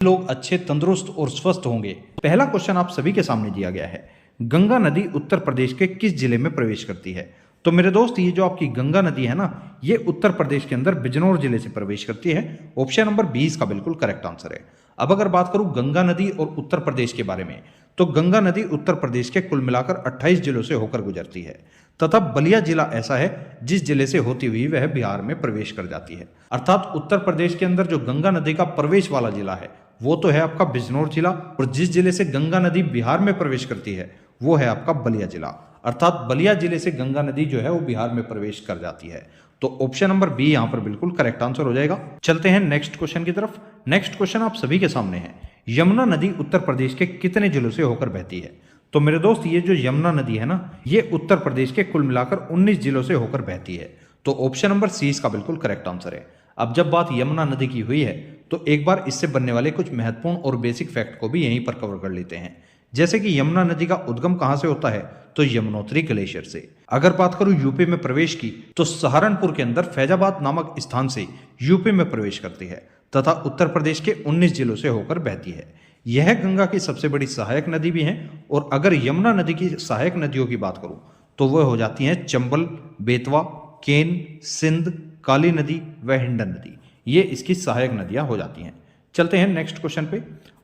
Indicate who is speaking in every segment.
Speaker 1: लोग अच्छे, तंदुरुस्त और स्वस्थ होंगे। पहला क्वेश्चन आप सभी के सामने दिया गया है, गंगा नदी उत्तर प्रदेश के किस जिले में प्रवेश करती है? तो मेरे दोस्त, ये जो आपकी गंगा नदी है ना, ये उत्तर प्रदेश के अंदर बिजनौर जिले से प्रवेश करती है। ऑप्शन नंबर 20 का बिल्कुल करेक्ट आंसर है। अब अगर बात करूं गंगा नदी और उत्तर प्रदेश के बारे में, तो गंगा नदी उत्तर प्रदेश के कुल मिलाकर 28 जिलों से होकर गुजरती है तथा बलिया जिला ऐसा है जिस जिले से होती हुई वह बिहार में प्रवेश कर जाती है। अर्थात उत्तर प्रदेश के अंदर जो गंगा नदी का प्रवेश वाला जिला है वो तो है आपका बिजनौर जिला, और जिस जिले से गंगा नदी बिहार में प्रवेश करती है वो है आपका बलिया जिला। अर्थात बलिया जिले से गंगा नदी जो है वो बिहार में प्रवेश कर जाती है। तो ऑप्शन नंबर बी यहां पर बिल्कुल करेक्ट आंसर हो जाएगा। चलते हैं नेक्स्ट क्वेश्चन की तरफ। नेक्स्ट क्वेश्चन आप सभी के सामने है, यमुना नदी उत्तर प्रदेश के कितने जिलों से होकर बहती है? तो मेरे दोस्त, ये जो यमुना नदी है ना, ये उत्तर प्रदेश के कुल मिलाकर 19 जिलों से होकर बहती है। तो ऑप्शन नंबर सी इसका बिल्कुल करेक्ट आंसर है। अब जब बात यमुना नदी की हुई है तो एक बार इससे बनने वाले कुछ महत्वपूर्ण और बेसिक फैक्ट को भी यहीं पर कवर कर लेते हैं। जैसे कि यमुना नदी का उद्गम कहां से होता है? तो यमुनोत्री ग्लेशियर से। अगर बात करूं यूपी में प्रवेश की, तो सहारनपुर के अंदर फैजाबाद नामक स्थान से यूपी में प्रवेश करती है तथा उत्तर प्रदेश के 19 जिलों से होकर बहती है। यह गंगा की सबसे बड़ी सहायक नदी भी है। और अगर यमुना नदी की सहायक नदियों की बात करूं तो वह हो जाती हैं चंबल, बेतवा, केन, सिंध, काली नदी व हिंडन नदी। ये इसकी सहायक नदियां हो जाती हैं। चलते हैं नेक्स्ट क्वेश्चन पे।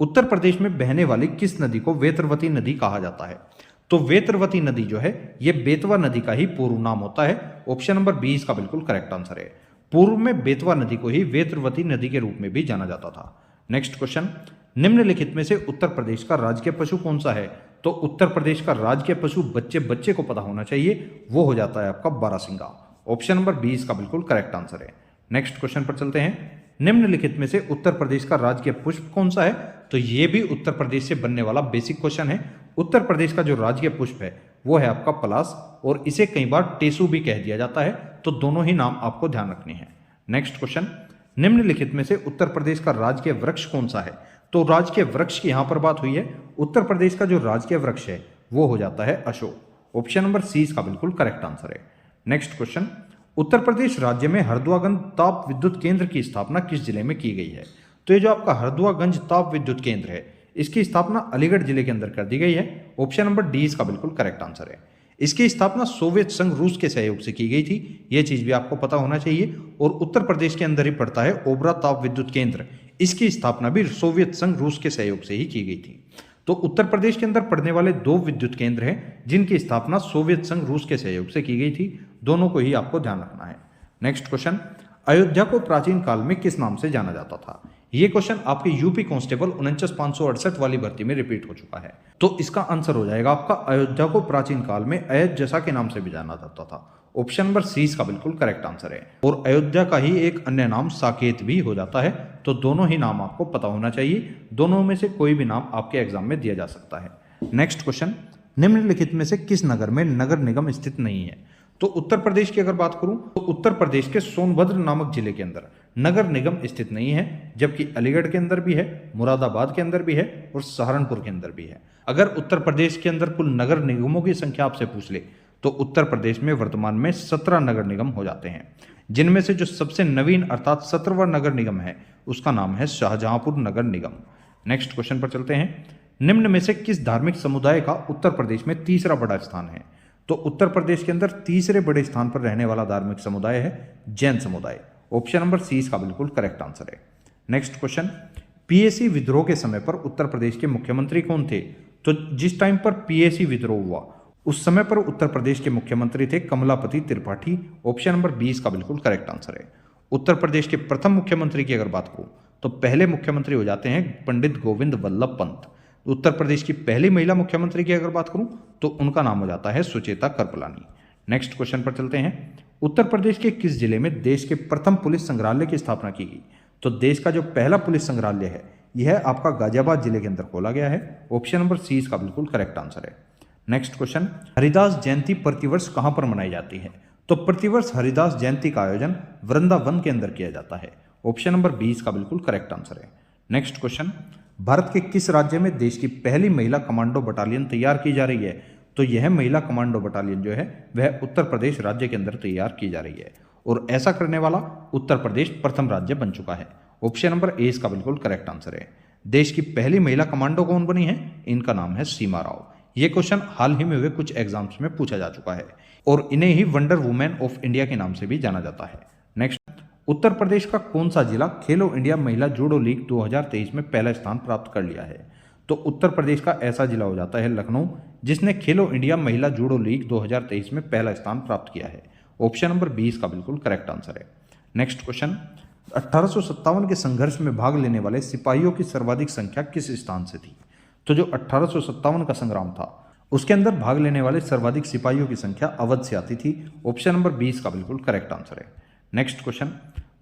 Speaker 1: उत्तर प्रदेश में बहने वाली किस नदी को वेत्रवती नदी कहा जाता है? तो वेत्रवती नदी जो है ये बेतवा नदी का ही पूर्व नाम होता है। ऑप्शन नंबर 20 का बिल्कुल करेक्ट आंसर है। पूर्व में बेतवा नदी को ही वेत्रवती नदी के रूप में भी जाना जाता था। नेक्स्ट क्वेश्चन, निम्नलिखित में से उत्तर प्रदेश का राजकीय पशु कौन सा है? तो उत्तर प्रदेश का राजकीय पशु बच्चे बच्चे को पता होना चाहिए, वो हो जाता है आपका बारहसिंगा। ऑप्शन नंबर 20 का बिल्कुल करेक्ट आंसर है। नेक्स्ट क्वेश्चन पर चलते हैं। निम्नलिखित में से उत्तर प्रदेश का राजकीय पुष्प कौन सा है? तो ये भी उत्तर प्रदेश से बनने वाला बेसिक क्वेश्चन है। उत्तर प्रदेश का जो राजकीय पुष्प है वो है आपका पलाश, और इसे कई बार टेसू भी कह दिया जाता है। तो दोनों ही नाम आपको ध्यान रखने हैं। नेक्स्ट क्वेश्चन, निम्नलिखित में से उत्तर प्रदेश का राजकीय वृक्ष कौन सा है? तो राजकीय वृक्ष की यहां पर बात हुई है। उत्तर प्रदेश का जो राजकीय वृक्ष है वो हो जाता है अशोक। ऑप्शन नंबर सी इसका बिल्कुल करेक्ट आंसर है। नेक्स्ट क्वेश्चन, उत्तर प्रदेश राज्य में हरदुआगंज ताप विद्युत केंद्र की स्थापना किस जिले में की गई है? तो ये जो आपका हरदुआगंज ताप विद्युत केंद्र है इसकी स्थापना अलीगढ़ जिले के अंदर कर दी गई है। ऑप्शन नंबर डी इसका बिल्कुल करेक्ट आंसर है। इसकी स्थापना सोवियत संघ रूस के सहयोग से की गई थी, यह चीज भी आपको पता होना चाहिए। और उत्तर प्रदेश के अंदर ही पड़ता है ओबरा ताप विद्युत केंद्र, इसकी स्थापना भी सोवियत संघ रूस के सहयोग से ही की गई थी। तो उत्तर प्रदेश के अंदर पड़ने वाले दो विद्युत केंद्र हैं जिनकी स्थापना सोवियत संघ रूस के सहयोग से की गई थी, दोनों को ही आपको ध्यान रखना है। नेक्स्ट क्वेश्चन, अयोध्या को प्राचीन काल में किस नाम से जाना जाता था? ये क्वेश्चन आपके यूपी कांस्टेबल 49,568 वाली भर्ती में रिपीट हो चुका है। तो इसका आंसर हो जाएगा आपका अयोध्या को प्राचीन काल में अयोध्यसा के नाम से भी जाना जाता था। ऑप्शन नंबर सी इसका बिल्कुल करेक्ट आंसर है। और अयोध्या का ही एक अन्य नाम साकेत भी हो जाता है। तो दोनों ही नाम आपको पता होना चाहिए, दोनों में से कोई भी नाम आपके एग्जाम में दिया जा सकता है। नेक्स्ट क्वेश्चन, निम्नलिखित में से किस नगर में नगर निगम स्थित नहीं है? तो उत्तर प्रदेश की अगर बात करूं तो उत्तर प्रदेश के सोनभद्र नामक जिले के अंदर नगर निगम स्थित नहीं है, जबकि अलीगढ़ के अंदर भी है, मुरादाबाद के अंदर भी है और सहारनपुर के अंदर भी है। अगर उत्तर प्रदेश के अंदर कुल नगर निगमों की संख्या आपसे पूछ ले तो उत्तर प्रदेश में वर्तमान में 17 नगर निगम हो जाते हैं, जिनमें से जो सबसे नवीन अर्थात 17वां नगर निगम है उसका नाम है शाहजहांपुर नगर निगम। नेक्स्ट क्वेश्चन पर चलते हैं। निम्न में से किस धार्मिक समुदाय का उत्तर प्रदेश में तीसरा बड़ा स्थान है? तो उत्तर प्रदेश के अंदर तीसरे बड़े स्थान पर रहने वाला धार्मिक समुदाय है जैन समुदाय। ऑप्शन नंबर सी इसका बिल्कुल करेक्ट आंसर है। नेक्स्ट क्वेश्चन, पीएसी विद्रोह के समय पर उत्तर प्रदेश के मुख्यमंत्री कौन थे? तो जिस टाइम पर पीएसी विद्रोह हुआ उस समय पर उत्तर प्रदेश के मुख्यमंत्री थे कमलापति त्रिपाठी। ऑप्शन नंबर 20 का बिल्कुल करेक्ट आंसर है। उत्तर प्रदेश के प्रथम मुख्यमंत्री की अगर बात करूं तो पहले मुख्यमंत्री हो जाते हैं पंडित गोविंद वल्लभ पंत। उत्तर प्रदेश की पहली महिला मुख्यमंत्री की अगर बात करूं तो उनका नाम हो जाता है सुचेता करपलानी। नेक्स्ट क्वेश्चन पर चलते हैं। उत्तर प्रदेश के किस जिले में देश के प्रथम पुलिस संग्रहालय की स्थापना की गई? तो देश का जो पहला पुलिस संग्रहालय है यह आपका गाजियाबाद जिले के अंदर खोला गया है। ऑप्शन नंबर सी इसका बिल्कुल करेक्ट आंसर है। नेक्स्ट क्वेश्चन, हरिदास जयंती प्रतिवर्ष कहां पर मनाई जाती है? तो प्रतिवर्ष हरिदास जयंती का आयोजन वृंदावन के अंदर किया जाता है। ऑप्शन नंबर 20 का बिल्कुल करेक्ट आंसर है। नेक्स्ट क्वेश्चन, भारत के किस राज्य में देश की पहली महिला कमांडो बटालियन तैयार की जा रही है? तो यह महिला कमांडो बटालियन जो है वह उत्तर प्रदेश राज्य के अंदर तैयार की जा रही है, और ऐसा करने वाला उत्तर प्रदेश प्रथम राज्य बन चुका है। ऑप्शन नंबर ए इसका बिल्कुल करेक्ट आंसर है। देश की पहली महिला कमांडो कौन बनी है? इनका नाम है सीमा राव। ये क्वेश्चन हाल ही में हुए कुछ एग्जाम्स में पूछा जा चुका है और इन्हें ही वंडर वुमेन ऑफ इंडिया के नाम से भी जाना जाता है। नेक्स्ट, उत्तर प्रदेश का कौन सा जिला खेलो इंडिया महिला जूडो लीग 2023 में पहला स्थान प्राप्त कर लिया है? तो उत्तर प्रदेश का ऐसा जिला हो जाता है लखनऊ, जिसने खेलो इंडिया महिला जूडो लीग 2023 में पहला स्थान प्राप्त किया है। ऑप्शन नंबर 20 का बिल्कुल करेक्ट आंसर है। नेक्स्ट क्वेश्चन, 1857 के संघर्ष में भाग लेने वाले सिपाहियों की सर्वाधिक संख्या किस स्थान से थी? तो जो 1857 का संग्राम था उसके अंदर भाग लेने वाले सर्वाधिक सिपाहियों की संख्या अवध से आती थी। ऑप्शन नंबर 20 का बिल्कुल करेक्ट आंसर है। नेक्स्ट क्वेश्चन,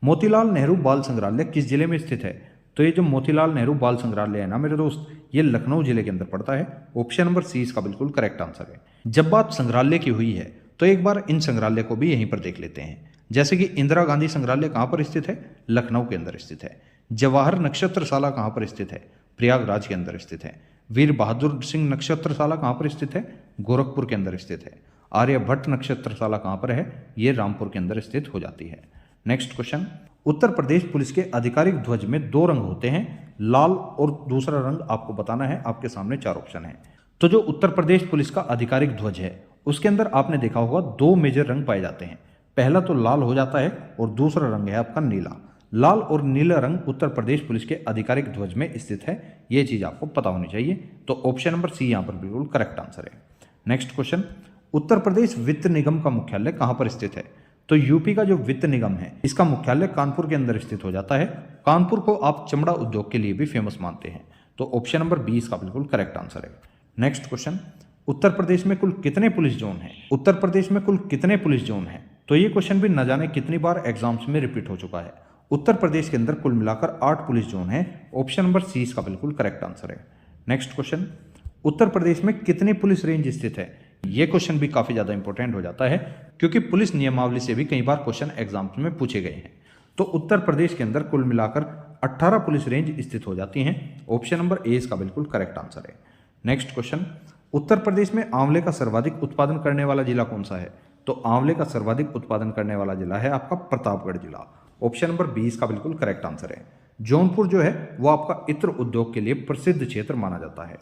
Speaker 1: मोतीलाल नेहरू बाल संग्रहालय किस जिले में स्थित है? तो ये जो मोतीलाल नेहरू बाल संग्रहालय है ना मेरे दोस्त, ये लखनऊ जिले के अंदर पड़ता है। ऑप्शन नंबर 30 का बिल्कुल करेक्ट आंसर है। जब बात संग्रहालय की हुई है तो एक बार इन संग्रहालय को भी यहीं पर देख लेते हैं। जैसे कि इंदिरा गांधी संग्रहालय कहाँ पर स्थित है? लखनऊ के अंदर स्थित है। जवाहर नक्षत्रशाला कहाँ पर स्थित है? प्रयागराज के अंदर स्थित है। वीर बहादुर सिंह नक्षत्रशाला कहाँ पर स्थित है? गोरखपुर के अंदर स्थित है। आर्यभट्ट नक्षत्रशाला कहाँ पर है? ये रामपुर के अंदर स्थित हो जाती है। Next question, Uttar Pradesh police के आधिकारिक ध्वज में 2 रंग होते हैं, लाल और दूसरा रंग आपको बताना है। आपके सामने 4 ऑप्शन है। तो जो उत्तर प्रदेश पुलिस का आधिकारिक ध्वज है उसके अंदर आपने देखा होगा 2 मेजर रंग पाए जाते हैं। पहला तो लाल हो जाता है और दूसरा रंग है आपका नीला। लाल और नीला रंग उत्तर प्रदेश पुलिस के आधिकारिक ध्वज में स्थित है। ये चीज आपको पता होनी चाहिए। तो ऑप्शन नंबर सी यहाँ पर बिल्कुल करेक्ट आंसर है। नेक्स्ट क्वेश्चन, उत्तर प्रदेश वित्त निगम का मुख्यालय कहाँ पर स्थित है? तो यूपी का जो वित्त निगम है इसका मुख्यालय कानपुर के अंदर स्थित हो जाता है। कानपुर को आप चमड़ा उद्योग के लिए भी फेमस मानते हैं। तो ऑप्शन नंबर 20 का बिल्कुल करेक्ट आंसर है। नेक्स्ट क्वेश्चन, उत्तर प्रदेश में कुल कितने पुलिस जोन हैं? उत्तर प्रदेश में कुल कितने पुलिस जोन हैं? तो ये क्वेश्चन भी न जाने कितनी बार एग्जाम्स में रिपीट हो चुका है। उत्तर प्रदेश के अंदर कुल मिलाकर 8 पुलिस जोन है। ऑप्शन नंबर 30 का बिल्कुल करेक्ट आंसर है। नेक्स्ट क्वेश्चन, उत्तर प्रदेश में कितनी पुलिस रेंज स्थित है? ये क्वेश्चन भी काफी ज्यादा इंपॉर्टेंट हो जाता है क्योंकि पुलिस नियमावली से भी कई बार क्वेश्चन एग्जाम्स में पूछे गए हैं। तो उत्तर प्रदेश के अंदर कुल मिलाकर 18 पुलिस रेंज स्थित हो जाती हैं। ऑप्शन नंबर ए इसका बिल्कुल करेक्ट आंसर है। नेक्स्ट क्वेश्चन, उत्तर प्रदेश में आंवले का सर्वाधिक उत्पादन करने वाला जिला कौन सा है? तो आंवले का सर्वाधिक उत्पादन करने वाला जिला है आपका प्रतापगढ़ जिला। ऑप्शन नंबर 20 का बिल्कुल करेक्ट आंसर है। जौनपुर जो है वो आपका इत्र उद्योग के लिए प्रसिद्ध क्षेत्र माना जाता है।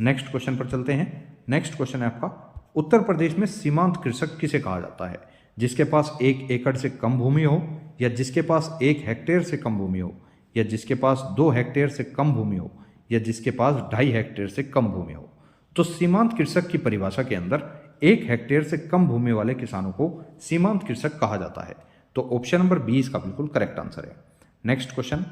Speaker 1: नेक्स्ट क्वेश्चन पर चलते हैं। नेक्स्ट क्वेश्चन है आपका, उत्तर प्रदेश में सीमांत कृषक किसे कहा जाता है? जिसके पास 1 एकड़ से कम भूमि हो, या जिसके पास 1 हेक्टेयर से कम भूमि हो, या जिसके पास 2 हेक्टेयर से कम भूमि हो, या जिसके पास 2.5 हेक्टेयर से कम भूमि हो। तो सीमांत कृषक की परिभाषा के अंदर 1 हेक्टेयर से कम भूमि वाले किसानों को सीमांत कृषक कहा जाता है। तो ऑप्शन नंबर 20 का बिल्कुल करेक्ट आंसर है। नेक्स्ट क्वेश्चन,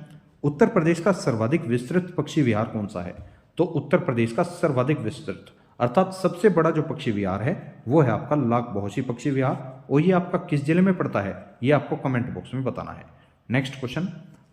Speaker 1: उत्तर प्रदेश का सर्वाधिक विस्तृत पक्षी विहार कौन सा है? तो उत्तर प्रदेश का सर्वाधिक विस्तृत अर्थात सबसे बड़ा जो पक्षी विहार है वो है आपका लाख बहोशी पक्षी विहार, और ये आपका किस जिले में पड़ता है ये आपको कमेंट बॉक्स में बताना है। नेक्स्ट क्वेश्चन,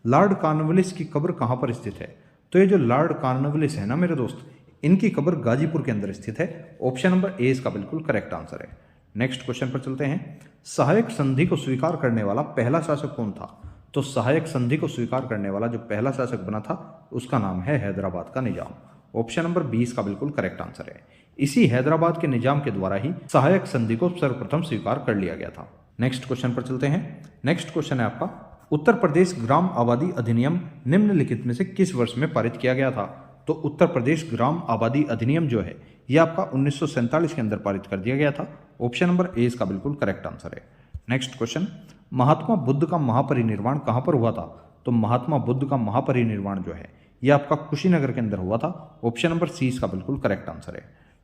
Speaker 1: लॉर्ड कॉर्नवालिस की कब्र कहाँ पर स्थित है? तो ये जो लॉर्ड कॉर्नवालिस है ना मेरे दोस्त, इनकी कब्र गाजीपुर के अंदर स्थित है। ऑप्शन नंबर ए इसका बिल्कुल करेक्ट आंसर है। नेक्स्ट क्वेश्चन पर चलते हैं। सहायक संधि को स्वीकार करने वाला पहला शासक कौन था? तो सहायक संधि को स्वीकार करने वाला जो पहला शासक बना था उसका नाम है हैदराबाद का निजाम। ऑप्शन नंबर 20 का बिल्कुल करेक्ट आंसर है। इसी हैदराबाद के निजाम के द्वारा ही सहायक संधि को सर्वप्रथम स्वीकार कर लिया गया था। नेक्स्ट क्वेश्चन पर चलते हैं। नेक्स्ट क्वेश्चन है आपका, उत्तर प्रदेश ग्राम आबादी अधिनियम निम्नलिखित में से किस वर्ष में पारित किया गया था? तो उत्तर प्रदेश ग्राम आबादी अधिनियम जो है ये आपका 1947 के अंदर पारित कर दिया गया था। ऑप्शन नंबर ए इसका बिल्कुल करेक्ट आंसर है। नेक्स्ट क्वेश्चन, महात्मा बुद्ध का महापरिनिर्वाण कहाँ पर हुआ था? तो महात्मा बुद्ध का महापरिनिर्वाण जो है ये आपका कुशीनगर के अंदर हुआ था। ऑप्शन नंबर सी इसका बिल्कुल करेक्ट आंसर है।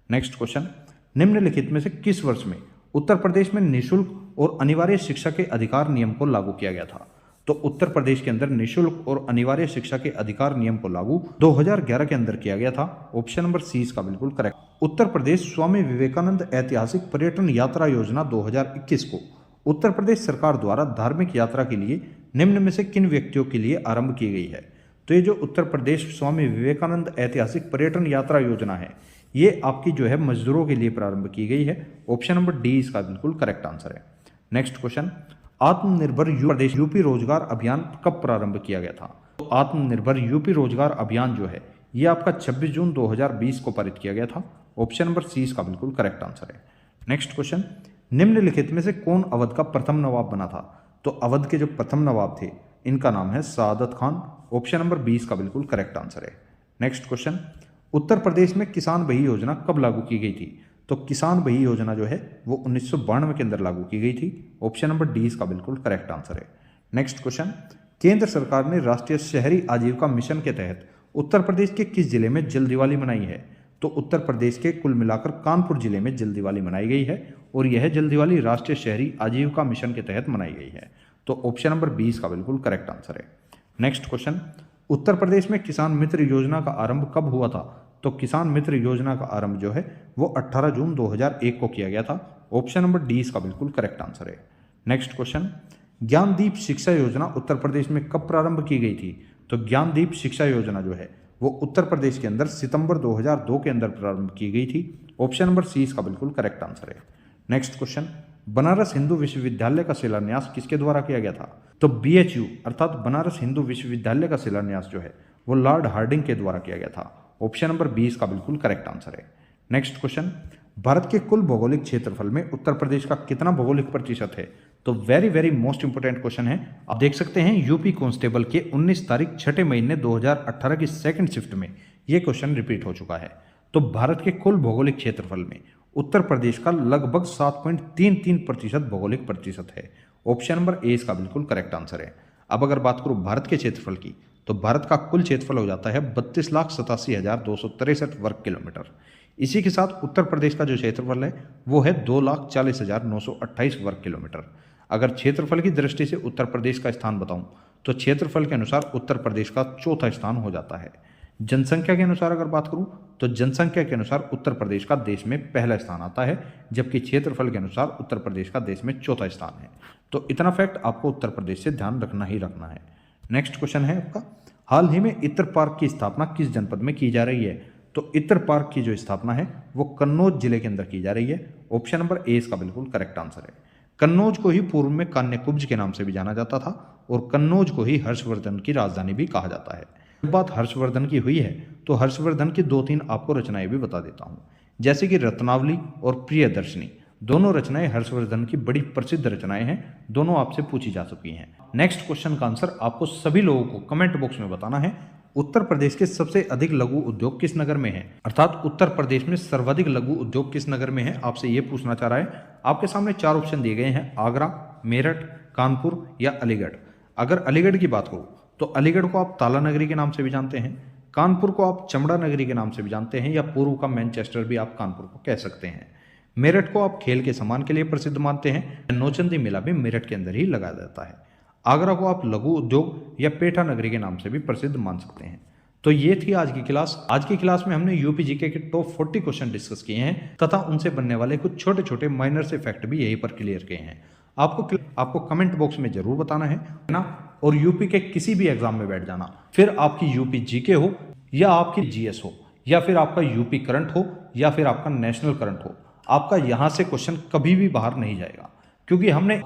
Speaker 1: नेक्स्ट क्वेश्चन, निम्नलिखित में से किस वर्ष में उत्तर प्रदेश में निःशुल्क और अनिवार्य शिक्षा के अधिकार नियम को लागू किया गया था? तो उत्तर प्रदेश के अंदर निःशुल्क और अनिवार्य शिक्षा के अधिकार नियम को लागू 2011 के अंदर किया गया था। ऑप्शन नंबर सी इसका बिल्कुल करेक्ट। उत्तर प्रदेश स्वामी विवेकानंद ऐतिहासिक पर्यटन यात्रा योजना 2021 को उत्तर प्रदेश सरकार द्वारा धार्मिक यात्रा के लिए निम्न में से किन व्यक्तियों के लिए आरंभ की गई है? तो ये जो उत्तर प्रदेश स्वामी विवेकानंद ऐतिहासिक पर्यटन यात्रा योजना है ये आपकी जो है मजदूरों के लिए प्रारंभ की गई है। ऑप्शन नंबर डी इसका बिल्कुल करेक्ट आंसर है। नेक्स्ट क्वेश्चन, आत्मनिर्भर प्रदेश यूपी रोजगार अभियान कब प्रारंभ किया गया था? तो आत्मनिर्भर यूपी रोजगार अभियान जो है ये आपका 26 जून 2020 को पारित किया गया था। ऑप्शन नंबर सी इसका बिल्कुल करेक्ट आंसर है। नेक्स्ट क्वेश्चन, निम्नलिखित में से कौन अवध का प्रथम नवाब बना था? तो अवध के जो प्रथम नवाब थे इनका नाम है सादत खान, ऑप्शन नंबर 20 का बिल्कुल करेक्ट आंसर है। नेक्स्ट क्वेश्चन, उत्तर प्रदेश में किसान बही योजना कब लागू की गई थी? तो किसान बही योजना जो है वो 1992 के अंदर लागू की गई थी। ऑप्शन नंबर डी इसका बिल्कुल करेक्ट आंसर है। नेक्स्ट क्वेश्चन, केंद्र सरकार ने राष्ट्रीय शहरी आजीविका मिशन के तहत उत्तर प्रदेश के किस जिले में जल दिवाली मनाई है? तो उत्तर प्रदेश के कुल मिलाकर कानपुर जिले में जल दिवाली मनाई गई है और यह जल दिवाली राष्ट्रीय शहरी आजीविका मिशन के तहत मनाई गई है। तो ऑप्शन नंबर 20 का बिल्कुल करेक्ट आंसर है। नेक्स्ट क्वेश्चन, उत्तर प्रदेश में किसान मित्र योजना का आरंभ कब हुआ था? तो किसान मित्र योजना का आरंभ जो है वो 18 जून 2001 को किया गया था। ऑप्शन नंबर डी इसका बिल्कुल करेक्ट आंसर है। नेक्स्ट क्वेश्चन, ज्ञानदीप शिक्षा योजना उत्तर प्रदेश में कब प्रारंभ की गई थी? तो ज्ञानदीप शिक्षा योजना जो है वो उत्तर प्रदेश के अंदर सितंबर 2002 के अंदर प्रारंभ की गई थी। ऑप्शन नंबर सी इसका बिल्कुल करेक्ट आंसर है। नेक्स्ट क्वेश्चन, बनारस हिंदू विश्वविद्यालय का शिलान्यास किसके द्वारा किया गया था? तो BHU अर्थात बनारस हिंदू विश्वविद्यालय का शिलान्यास जो है वो लॉर्ड हार्डिंग के द्वारा किया गया था। ऑप्शन नंबर 20 का बिल्कुल करेक्ट आंसर है। नेक्स्ट क्वेश्चन, भारत के कुल भौगोलिक क्षेत्रफल में उत्तर प्रदेश का कितना भौगोलिक प्रतिशत है? तो वेरी मोस्ट इंपोर्टेंट क्वेश्चन है। आप देख सकते हैं यूपी कांस्टेबल के 19 तारीख 6 महीने 2018 की सेकंड शिफ्ट में ये क्वेश्चन रिपीट हो चुका है। तो भारत के कुल भौगोलिक क्षेत्रफल में उत्तर प्रदेश का लगभग 7.33% भौगोलिक प्रतिशत है। ऑप्शन नंबर ए इसका बिल्कुल करेक्ट आंसर है। अब अगर बात करूं भारत के क्षेत्रफल की, तो भारत का कुल क्षेत्रफल हो जाता है 32,87,263 वर्ग किलोमीटर। इसी के साथ उत्तर प्रदेश का जो क्षेत्रफल है वो है 2,40,928 वर्ग किलोमीटर। अगर क्षेत्रफल की दृष्टि से उत्तर प्रदेश का स्थान बताऊं तो क्षेत्रफल के अनुसार उत्तर प्रदेश का चौथा स्थान हो जाता है। जनसंख्या के अनुसार अगर बात करूं तो जनसंख्या के अनुसार उत्तर प्रदेश का देश में पहला स्थान आता है, जबकि क्षेत्रफल के अनुसार उत्तर प्रदेश का देश में चौथा स्थान है। तो इतना फैक्ट आपको उत्तर प्रदेश से ध्यान रखना ही रखना है। नेक्स्ट क्वेश्चन है आपका, हाल ही में इत्र पार्क की स्थापना किस जनपद में की जा रही है? तो इत्र पार्क की जो स्थापना है वो कन्नौज जिले के अंदर की जा रही है। ऑप्शन नंबर ए इसका बिल्कुल करेक्ट आंसर है। कन्नौज को ही पूर्व में कान्यकुब्ज के नाम से भी जाना जाता था और कन्नौज को ही हर्षवर्धन की राजधानी भी कहा जाता है। जब बात हर्षवर्धन की हुई है तो हर्षवर्धन की 2-3 आपको रचनाएं भी बता देता हूं, जैसे कि रत्नावली और प्रियदर्शनी। दोनों रचनाएं हर्षवर्धन की बड़ी प्रसिद्ध रचनाएं हैं, दोनों आपसे पूछी जा चुकी हैं। नेक्स्ट क्वेश्चन का आंसर आपको सभी लोगों को कमेंट बॉक्स में बताना है। उत्तर प्रदेश के सबसे अधिक लघु उद्योग किस नगर में है? अर्थात उत्तर प्रदेश में सर्वाधिक लघु उद्योग किस नगर में है, आपसे ये पूछना चाह रहा है। आपके सामने 4 ऑप्शन दिए गए हैं, आगरा, मेरठ, कानपुर या अलीगढ़। अगर अलीगढ़ की बात करूं तो अलीगढ़ को आप ताला नगरी के नाम से भी जानते हैं, कानपुर को आप चमड़ा नगरी के नाम से भी जानते हैं, या पूर्व का मैनचेस्टर भी आप कानपुर को कह सकते हैं। मेरठ को आप खेल के सामान के लिए प्रसिद्ध मानते हैं, नौचंदी मेला भी मेरठ के अंदर ही लगाया जाता है। आगरा को आप लघु उद्योग या पेठा नगरी के नाम से भी प्रसिद्ध मान सकते हैं। तो ये थी आज की क्लास। आज की क्लास में हमने यूपी जीके के टॉप 40 क्वेश्चन डिस्कस किए हैं तथा उनसे बनने वाले कुछ छोटे छोटे माइनर से फैक्ट भी यहीं पर क्लियर किए हैं। आपको कमेंट बॉक्स में जरूर बताना है ना, और यूपी के किसी भी एग्जाम में बैठ जाना, फिर आपकी यूपी जीके हो या आपकी जीएस हो या फिर आपका यूपी करंट हो या फिर आपका नेशनल करंट हो, आपका यहां से क्वेश्चन कभी भी बाहर नहीं जाएगा, क्योंकि हमने